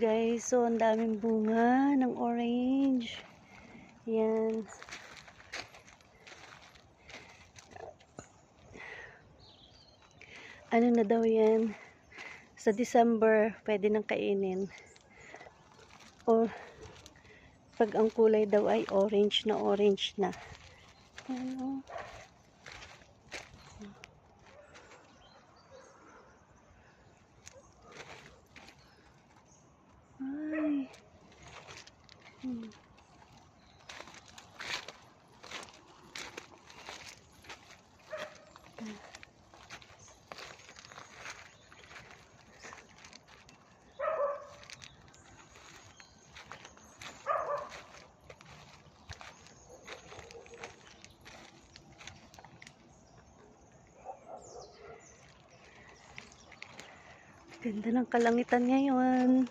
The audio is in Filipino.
guys. So, ang daming bunga ng orange. Yan. Ano na daw yan? Sa December, pwede nang kainin. O, pag ang kulay daw ay orange na. Ano? Ay. Ganda ng kalangitan ngayon.